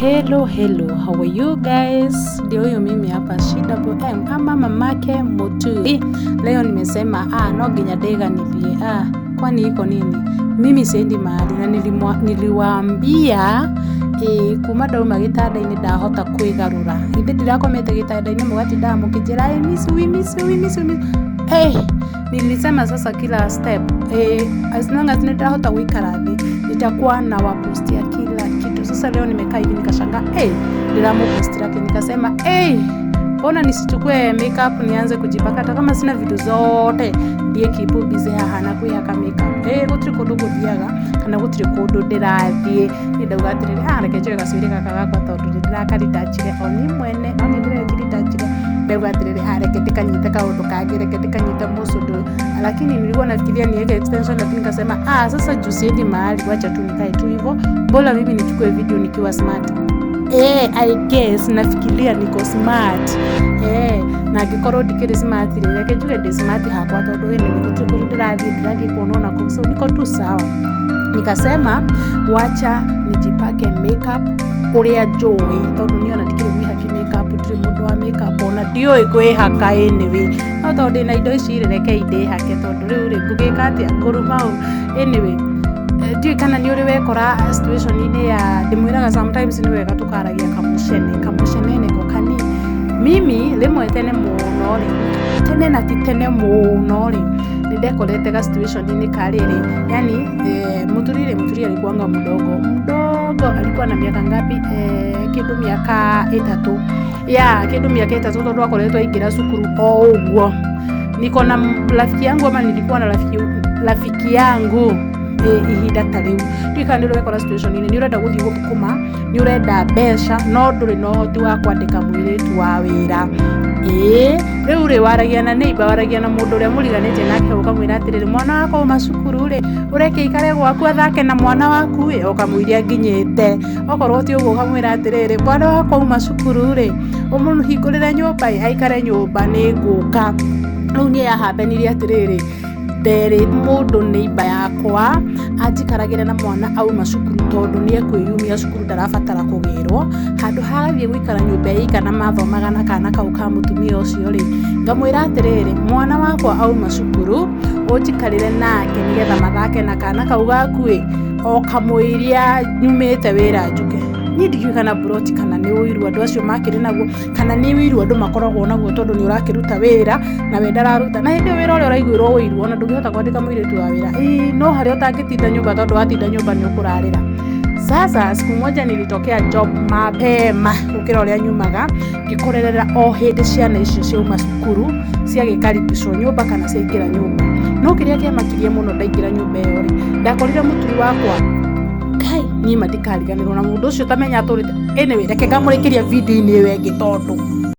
Hello, how are you guys? Ndio huyo mimi hapa CWM ama mamake Mutui. Leo nimesema no nginya ndeganithie. Kwani iko nini? Mimi siendi mahali na niliwaambia kuma dauma gitanda-inĩ ndahota kwigarura. Hindi ndirakomete gitanda-inĩ mugatinda mukijira miss. Nilisema sasa kila step as long as nitahota kuikara thi nitakuwa na wapostia kila kitu. Sasa leo nimekaa hivi nikashanga niliamopostira nikasema mbona nisichukue makeup nianze kujipaka hata kama sina vitu zote ndiye kipu busy haha na kwihaka makeup gutiri kundu guthiaga kana gutiri kundu ndirathie ndauga atiriri reke njoe gacwiri gaka gakwa tondu ndirakarindachire oni mwene oni ndirekirindachire ndauga atiriri reke ndikanyite kaundu kangi reke ndikanyite mucudu, lakini nilikuwa nafikiria niweke extension lakini nikasema sasa juu siendi mahali wacha tu nikae tu hivyo, bora mimi nichukue video nikiwa smart. I guess nafikiria niko smart na gikorwo ndikiri smart reke njuge ndi smart hakwa tondu ni gutiko ndirathie kuonona kumso niko tu sawa. Nikasema wacha nijipake makeup uria njui tondu niona ndikiri mwihaki makeup ndiri mundu wa makeup ona ndioi kwihaka anyway no tondu ndina indo ici reke indihake tondu riu ri ngugika atia nguruma anyway ndioi kana ni uri wekora situation-ini ya ndimwiraga sometimes ni wega tukaragia kamucene niko kani mimi rimwe tene muno tene na titene muno nindekorete ga situation-ini kariri yani muturi alikuanga mdogo alikuwa na miaka ngapi kindu miaka 3 kindu miaka 3 tondu akoretwo aingira cukuru uguo niko na rafiki yangu ama nilikuwa na rafiki yangu ihinda ta riu ndika nä rwekora situation-ini nä urenda guthii guthukuma nä urenda mbeca no ndå rä na ũhoti wa kwandĩka mũirĩtu wa wĩra rĩu rĩ waragia na neighbor waragia na mũndũ ũrĩa mũriganĩtie nake ũkamwĩra atĩrĩrĩ mwana wakwa uma cukuru rĩ ũreke ikare gwaku athake na mwana waku ũkamwĩria nginyĩte okorwo ti ũguo ũkamwĩra atĩrĩrĩ mwana wakwa uma cukuru rĩ ũmũhingũrĩre nyũmba aikare nyũmba nĩ ngũka. Rĩu niĩ yahambenirie atĩrĩrĩ nderi mundu neighbor yakwa anjikaragire na mwana auma cukuru tondu ni ekwiyumia cukuru ndarabatara kugirwo handu hagathie gwikara nyumba ikana mathomaga na kana kau ka mutumia ucio ri ngamwira atiriri mwana wakwa auma cukuru unjikarire nake nigetha mathake na kana kau gaku okamwiria nyumite wira njuke ni ndigiuga kana broti kana ni uiru andu acio makire naguo kana ni uiru andu makoragwo naguo tondu ni urakiruta wira na we ndararuta na hindi wira uria uraiguirwo uiru ona ndungihota kwandika muiritu wa wira no hari utangitinda nyumba tondu watinda nyumba ni ukurarira. Sasa siku moja nilitokea job mapema ukira uria nyumaga ngikorerera hindi ciana icio ciauma cukuru ciagikaribicwo nyumba kana ciaingira nyumba no kiria kiamakirie muno ndaingira nyumba iyo ri ndakorire muturi wakwa niĩ matikariganĩrwo na mũndũ ũcio tamenya atũrĩte reke ngamũrĩkĩria video-inĩ ĩyo ĩngĩ tondu